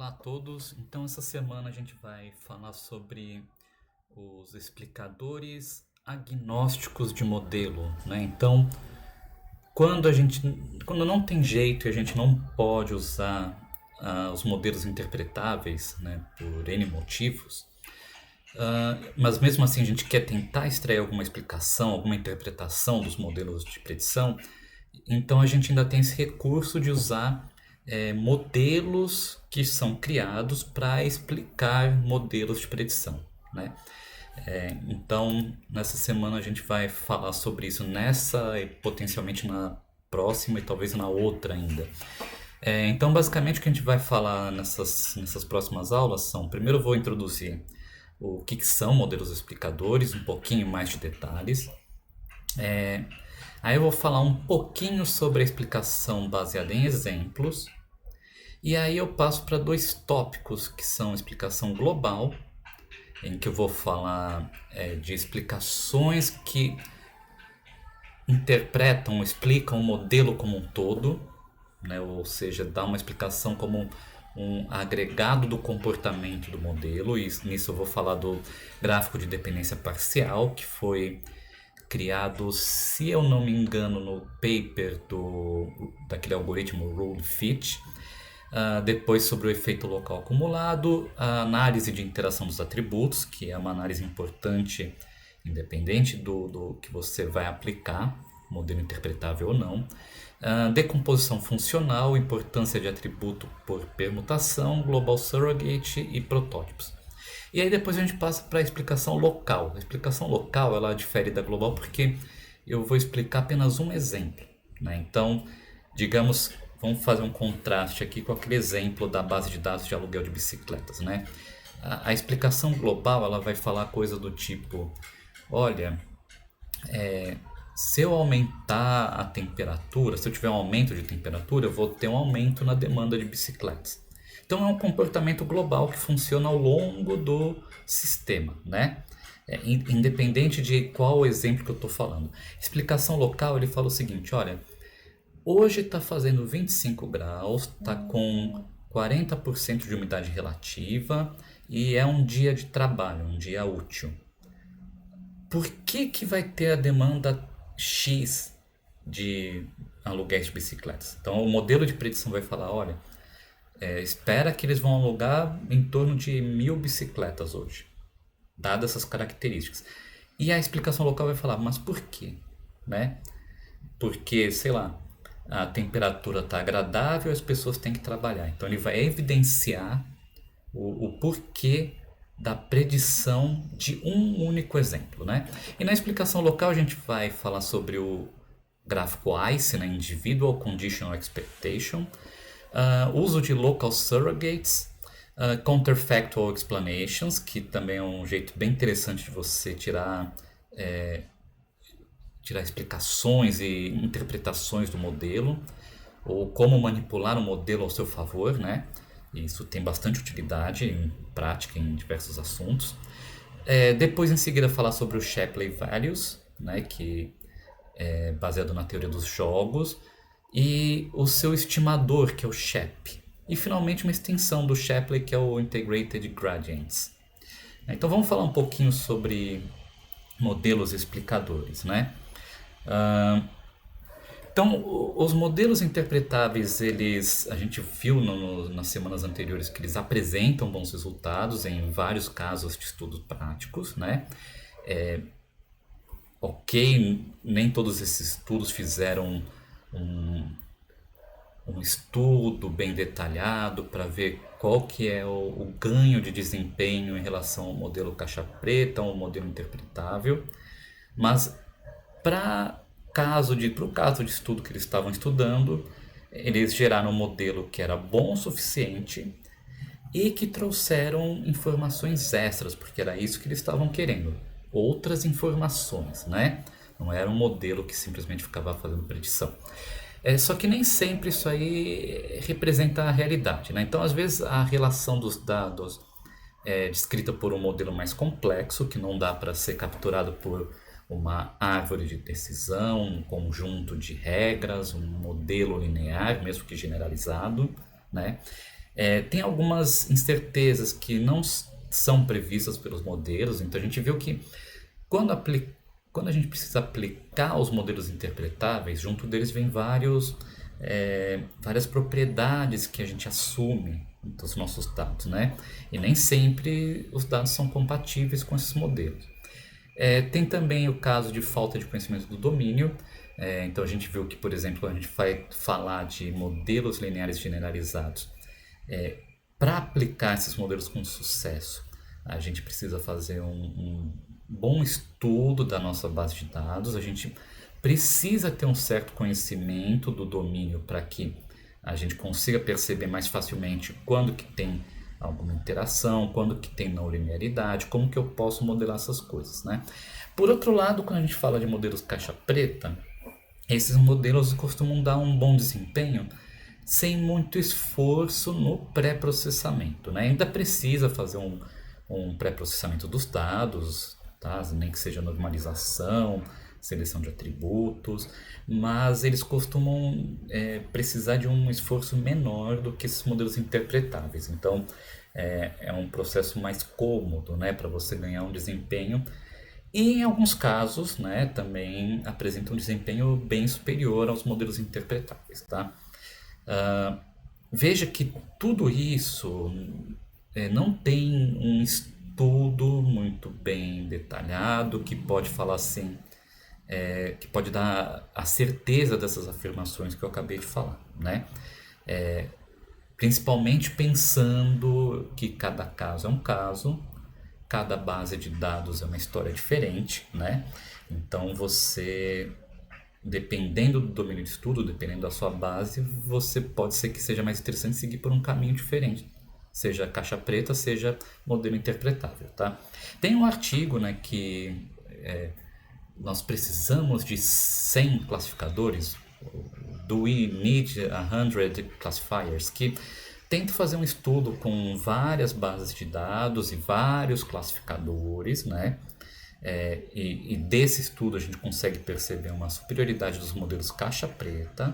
Olá a todos. Então, essa semana a gente vai falar sobre os explicadores agnósticos de modelo, né? Então, quando não tem jeito e a gente não pode usar os modelos interpretáveis, né, por N motivos, mas mesmo assim a gente quer tentar extrair alguma explicação, alguma interpretação dos modelos de predição, então a gente ainda tem esse recurso de usar modelos que são criados para explicar modelos de predição, né? Então, nessa semana a gente vai falar sobre isso nessa e potencialmente na próxima e talvez na outra ainda. Então, basicamente, o que a gente vai falar nessas próximas aulas são: primeiro, eu vou introduzir o que são modelos explicadores, um pouquinho mais de detalhes. Aí eu vou falar um pouquinho sobre a explicação baseada em exemplos. E aí eu passo para dois tópicos que são explicação global, em que eu vou falar de explicações que interpretam, explicam o modelo como um todo, né? Ou seja, dá uma explicação como um agregado do comportamento do modelo. E nisso eu vou falar do gráfico de dependência parcial, que foi criado, se eu não me engano, no paper daquele algoritmo Rule Fit. Depois, sobre o efeito local acumulado, a análise de interação dos atributos, que é uma análise importante, independente do que você vai aplicar, modelo interpretável ou não. Decomposição funcional, importância de atributo por permutação, global surrogate e protótipos. E aí depois a gente passa para a explicação local. A explicação local ela difere da global porque eu vou explicar apenas um exemplo, né? Então, digamos, vamos fazer um contraste aqui com aquele exemplo da base de dados de aluguel de bicicletas, né? A explicação global ela vai falar coisa do tipo: olha, se eu aumentar a temperatura, se eu tiver um aumento de temperatura, eu vou ter um aumento na demanda de bicicletas. Então é um comportamento global que funciona ao longo do sistema, né? Independente de qual exemplo que eu estou falando. Explicação local, ele fala o seguinte: olha, hoje está fazendo 25 graus, está com 40% de umidade relativa e é um dia de trabalho, um dia útil. Por que vai ter a demanda X de aluguéis de bicicletas? Então o modelo de predição vai falar: olha, espera que eles vão alugar em torno de 1.000 bicicletas hoje, dadas essas características. E a explicação local vai falar: mas por quê? Né? Porque, sei lá, a temperatura está agradável e as pessoas têm que trabalhar. Então ele vai evidenciar o porquê da predição de um único exemplo, né? E na explicação local a gente vai falar sobre o gráfico ICE, né? Individual Conditional Expectation, uso de local surrogates, counterfactual explanations, que também é um jeito bem interessante de você tirar explicações e interpretações do modelo, ou como manipular o modelo ao seu favor, né? Isso tem bastante utilidade em prática em diversos assuntos. Depois, em seguida, falar sobre o Shapley Values, né? Que é baseado na teoria dos jogos, e o seu estimador, que é o SHAP. E, finalmente, uma extensão do Shapley, que é o Integrated Gradients. Então, vamos falar um pouquinho sobre modelos explicadores, né? Então, os modelos interpretáveis, a gente viu nas semanas anteriores que eles apresentam bons resultados em vários casos de estudos práticos, né? Ok, nem todos esses estudos fizeram um estudo bem detalhado para ver qual que é o ganho de desempenho em relação ao modelo caixa preta, ao modelo interpretável, mas para o caso de estudo que eles estavam estudando, eles geraram um modelo que era bom o suficiente e que trouxeram informações extras, porque era isso que eles estavam querendo, outras informações, né? Não era um modelo que simplesmente ficava fazendo predição. Só que nem sempre isso aí representa a realidade, né? Então, às vezes, a relação dos dados é descrita por um modelo mais complexo, que não dá para ser capturado por uma árvore de decisão, um conjunto de regras, um modelo linear, mesmo que generalizado, né? Tem algumas incertezas que não são previstas pelos modelos, então a gente viu que quando, quando a gente precisa aplicar os modelos interpretáveis, junto deles vem várias propriedades que a gente assume dos nossos dados, né? E nem sempre os dados são compatíveis com esses modelos. Tem também o caso de falta de conhecimento do domínio. Então a gente viu que, por exemplo, a gente vai falar de modelos lineares generalizados. Para aplicar esses modelos com sucesso, a gente precisa fazer um bom estudo da nossa base de dados, a gente precisa ter um certo conhecimento do domínio para que a gente consiga perceber mais facilmente quando que tem alguma interação, quando que tem não linearidade, como que eu posso modelar essas coisas, né? Por outro lado, quando a gente fala de modelos caixa preta, esses modelos costumam dar um bom desempenho sem muito esforço no pré-processamento, né? Ainda precisa fazer um pré-processamento dos dados, tá? Nem que seja normalização, seleção de atributos, mas eles costumam precisar de um esforço menor do que esses modelos interpretáveis. Então, é um processo mais cômodo, né, para você ganhar um desempenho. E em alguns casos, né, também apresenta um desempenho bem superior aos modelos interpretáveis, tá? Veja que tudo isso não tem um estudo muito bem detalhado que pode falar assim, que pode dar a certeza dessas afirmações que eu acabei de falar, né? Principalmente pensando que cada caso é um caso, cada base de dados é uma história diferente, né? Então você, dependendo do domínio de estudo, dependendo da sua base, você pode ser que seja mais interessante seguir por um caminho diferente, seja caixa preta, seja modelo interpretável, tá? Tem um artigo, né, que nós precisamos de 100 classificadores, do We Need 100 Classifiers, que tenta fazer um estudo com várias bases de dados e vários classificadores, né? E desse estudo a gente consegue perceber uma superioridade dos modelos caixa preta,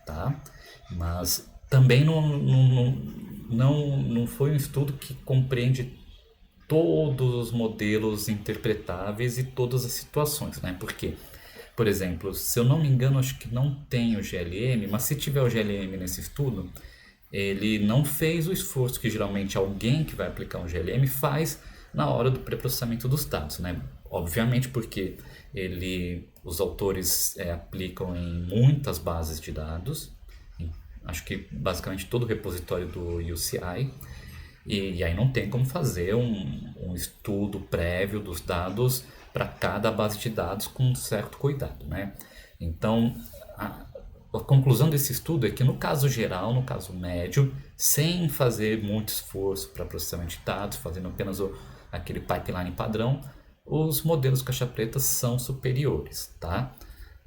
tá? Mas também não foi um estudo que compreende todos os modelos interpretáveis e todas as situações, né? Por quê? Por exemplo, se eu não me engano, acho que não tem o GLM, mas se tiver o GLM nesse estudo, ele não fez o esforço que geralmente alguém que vai aplicar um GLM faz na hora do pré-processamento dos dados, né? Obviamente porque os autores aplicam em muitas bases de dados, acho que basicamente todo o repositório do UCI, e aí não tem como fazer um estudo prévio dos dados para cada base de dados com um certo cuidado, né? Então, a conclusão desse estudo é que no caso geral, no caso médio, sem fazer muito esforço para processamento de dados, fazendo apenas aquele pipeline padrão, os modelos caixa preta são superiores, tá?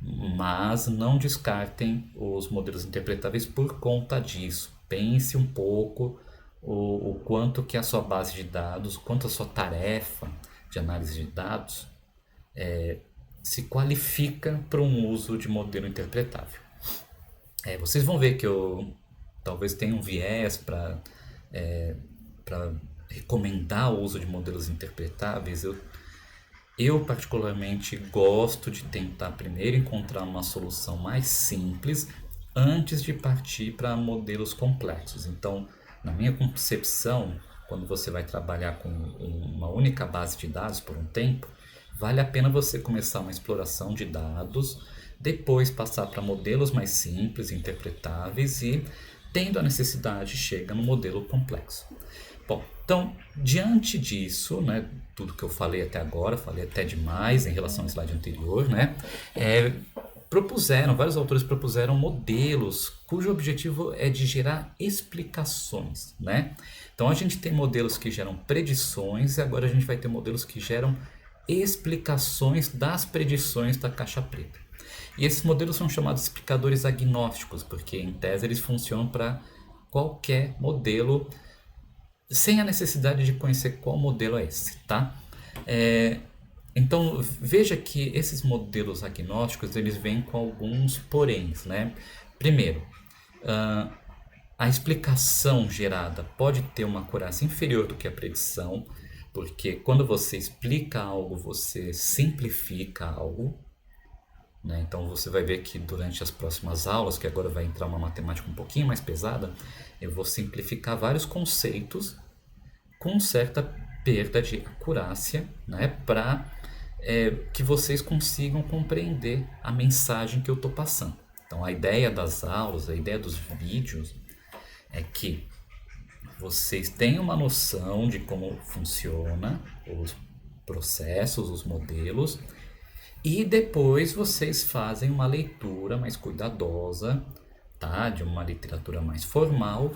Mas não descartem os modelos interpretáveis por conta disso. Pense um pouco o quanto que a sua base de dados, o quanto a sua tarefa de análise de dados se qualifica para um uso de modelo interpretável. Vocês vão ver que eu talvez tenha um viés para recomendar o uso de modelos interpretáveis. Eu particularmente gosto de tentar primeiro encontrar uma solução mais simples antes de partir para modelos complexos. Então, na minha concepção, quando você vai trabalhar com uma única base de dados por um tempo, vale a pena você começar uma exploração de dados, depois passar para modelos mais simples, interpretáveis e, tendo a necessidade, chega no modelo complexo. Bom, então, diante disso, né, tudo que eu falei até agora, falei até demais em relação ao slide anterior, né, vários autores propuseram modelos cujo objetivo é de gerar explicações, né? Então a gente tem modelos que geram predições e agora a gente vai ter modelos que geram explicações das predições da caixa preta. E esses modelos são chamados explicadores agnósticos, porque em tese eles funcionam para qualquer modelo, sem a necessidade de conhecer qual modelo é esse, tá? Então veja que esses modelos agnósticos eles vêm com alguns poréns, né? Primeiro, A explicação gerada pode ter uma acurácia inferior do que a predição, porque quando você explica algo, você simplifica algo, né? Então você vai ver que durante as próximas aulas, que agora vai entrar uma matemática um pouquinho mais pesada, eu vou simplificar vários conceitos com certa perda de acurácia, né? Para que vocês consigam compreender a mensagem que eu estou passando. Então a ideia das aulas, a ideia dos vídeos é que vocês tenham uma noção de como funciona os processos, os modelos, e depois vocês fazem uma leitura mais cuidadosa, tá? De uma literatura mais formal,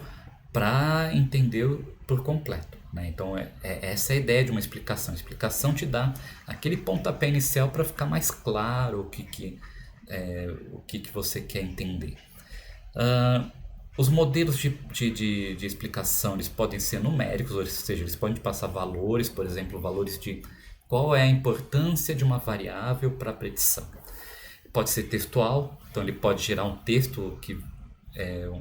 para entender por completo, né? Então essa é a ideia de uma explicação. A explicação te dá aquele pontapé inicial para ficar mais claro o que você quer entender. Os modelos de explicação, eles podem ser numéricos, ou seja, eles podem passar valores, por exemplo, valores de qual é a importância de uma variável para a predição. Pode ser textual, então ele pode gerar um texto que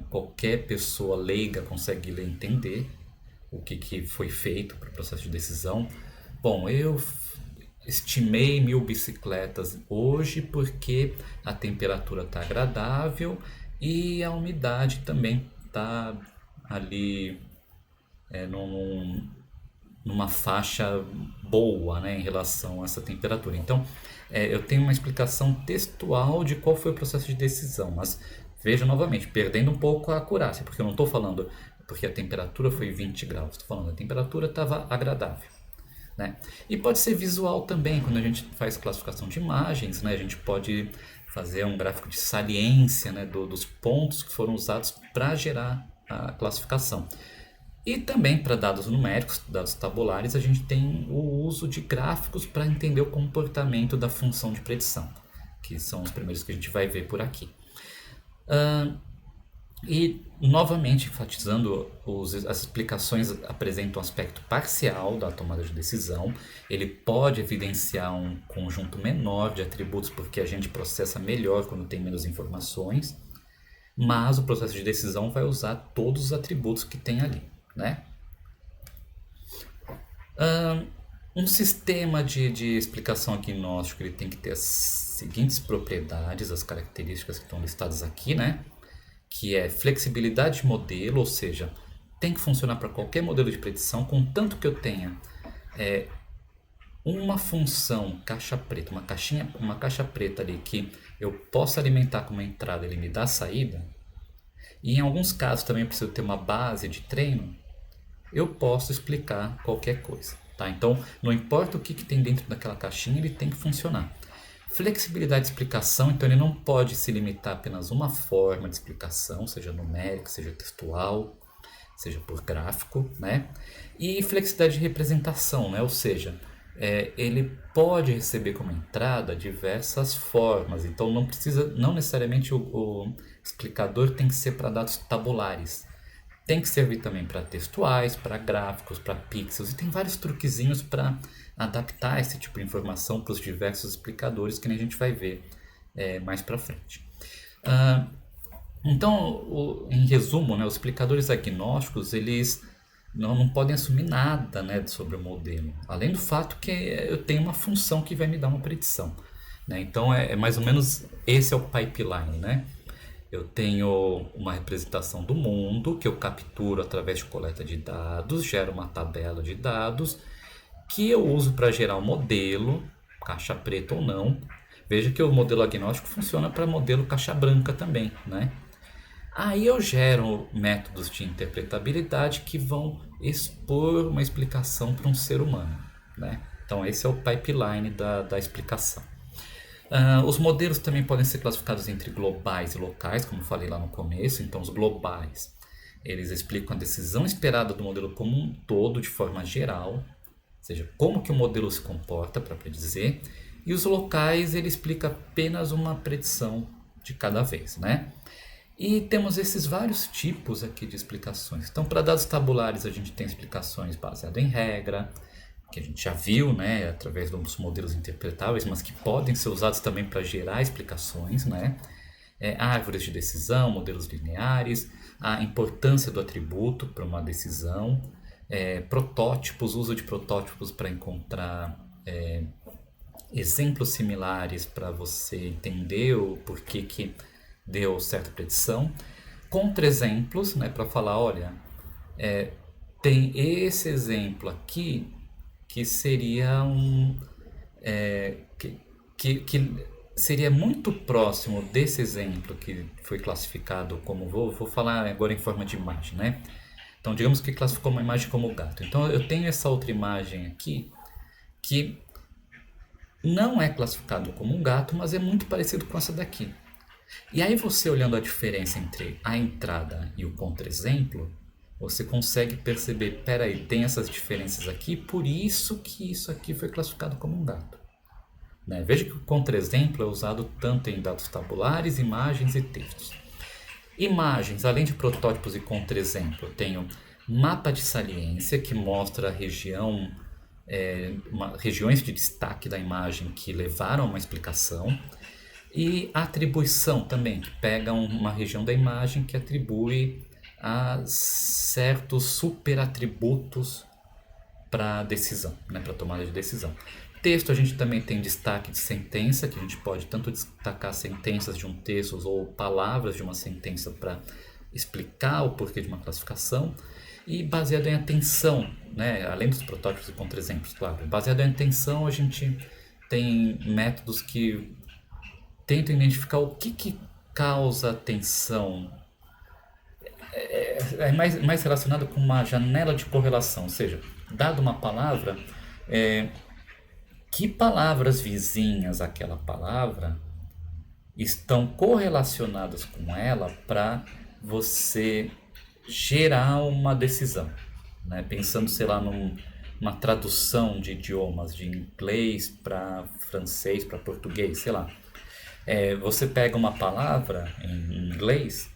qualquer pessoa leiga consegue ler e entender o que foi feito para o processo de decisão. Bom, eu estimei 1000 bicicletas hoje porque a temperatura está agradável e a umidade também está ali numa faixa boa, né, em relação a essa temperatura. Então, eu tenho uma explicação textual de qual foi o processo de decisão, mas veja novamente, perdendo um pouco a acurácia, porque eu não estou falando porque a temperatura foi 20 graus, estou falando a temperatura estava agradável, né? E pode ser visual também, quando a gente faz classificação de imagens, né, a gente pode fazer um gráfico de saliência, né, dos pontos que foram usados para gerar a classificação. E também para dados numéricos, dados tabulares, a gente tem o uso de gráficos para entender o comportamento da função de predição, que são os primeiros que a gente vai ver por aqui. E, novamente, enfatizando, as explicações apresentam um aspecto parcial da tomada de decisão. Ele pode evidenciar um conjunto menor de atributos, porque a gente processa melhor quando tem menos informações, mas o processo de decisão vai usar todos os atributos que tem ali, né? Um sistema de explicação agnóstico, ele tem que ter as seguintes propriedades, as características que estão listadas aqui, né? Que é flexibilidade de modelo, ou seja, tem que funcionar para qualquer modelo de predição, contanto que eu tenha uma função caixa preta, uma caixa preta ali que eu possa alimentar como entrada e ele me dá saída, e em alguns casos também eu preciso ter uma base de treino, eu posso explicar qualquer coisa, tá? Então, não importa o que tem dentro daquela caixinha, ele tem que funcionar. Flexibilidade de explicação, então ele não pode se limitar a apenas uma forma de explicação, seja numérica, seja textual, seja por gráfico, né? E flexibilidade de representação, né? Ou seja, ele pode receber como entrada diversas formas, então não necessariamente o explicador tem que ser para dados tabulares. Tem que servir também para textuais, para gráficos, para pixels, e tem vários truquezinhos para adaptar esse tipo de informação para os diversos explicadores que a gente vai ver mais para frente. Então, em resumo, né, os explicadores agnósticos, eles não podem assumir nada, né, sobre o modelo, além do fato que eu tenho uma função que vai me dar uma predição, né? Então, mais ou menos esse é o pipeline, né? Eu tenho uma representação do mundo que eu capturo através de coleta de dados, gero uma tabela de dados que eu uso para gerar um modelo, caixa preta ou não. Veja que o modelo agnóstico funciona para modelo caixa branca também, né? Aí eu gero métodos de interpretabilidade que vão expor uma explicação para um ser humano, né? Então esse é o pipeline da explicação. Os modelos também podem ser classificados entre globais e locais, como falei lá no começo. Então os globais, eles explicam a decisão esperada do modelo como um todo de forma geral, ou seja, como que o modelo se comporta para predizer. E os locais, ele explica apenas uma predição de cada vez, né? E temos esses vários tipos aqui de explicações. Então, para dados tabulares, a gente tem explicações baseadas em regra, que a gente já viu, né, através dos modelos interpretáveis, mas que podem ser usados também para gerar explicações, né? Árvores de decisão, modelos lineares. a importância do atributo para uma decisão, protótipos, uso de protótipos para encontrar exemplos similares para você entender o porquê que deu certa predição, contra-exemplos, né, para falar, olha, tem esse exemplo aqui que seria que seria muito próximo desse exemplo que foi classificado como, vou falar agora em forma de imagem, né? Então, digamos que classificou uma imagem como gato. Então, eu tenho essa outra imagem aqui que não é classificado como um gato, mas é muito parecido com essa daqui. E aí você olhando a diferença entre a entrada e o contra-exemplo, você consegue perceber, peraí, tem essas diferenças aqui, por isso que isso aqui foi classificado como um gato. Né? Veja que o contra-exemplo é usado tanto em dados tabulares, imagens e textos. Imagens, além de protótipos e contra-exemplo, eu tenho mapa de saliência, que mostra a região, regiões de destaque da imagem que levaram a uma explicação. E atribuição também, que pega uma região da imagem que atribui a certos superatributos para decisão, né, para tomada de decisão. Texto, a gente também tem destaque de sentença, que a gente pode tanto destacar sentenças de um texto ou palavras de uma sentença para explicar o porquê de uma classificação. E baseado em atenção, né, além dos protótipos e contra-exemplos, claro, baseado em atenção a gente tem métodos que tentam identificar o que causa tensão. É mais relacionado com uma janela de correlação, ou seja, dada uma palavra, que palavras vizinhas àquela palavra estão correlacionadas com ela para você gerar uma decisão, né? Pensando, sei lá, numa tradução de idiomas, de inglês para francês, para português, sei lá. Você pega uma palavra em inglês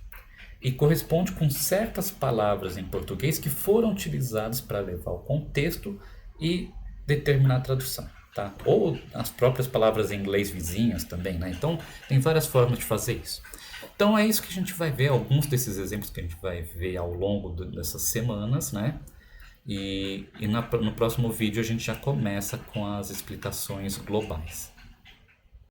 e corresponde com certas palavras em português que foram utilizadas para levar o contexto e determinar a tradução. Tá? Ou as próprias palavras em inglês vizinhas também, né? Então tem várias formas de fazer isso. Então é isso que a gente vai ver, alguns desses exemplos que a gente vai ver ao longo dessas semanas, né? E no próximo vídeo a gente já começa com as explicações globais.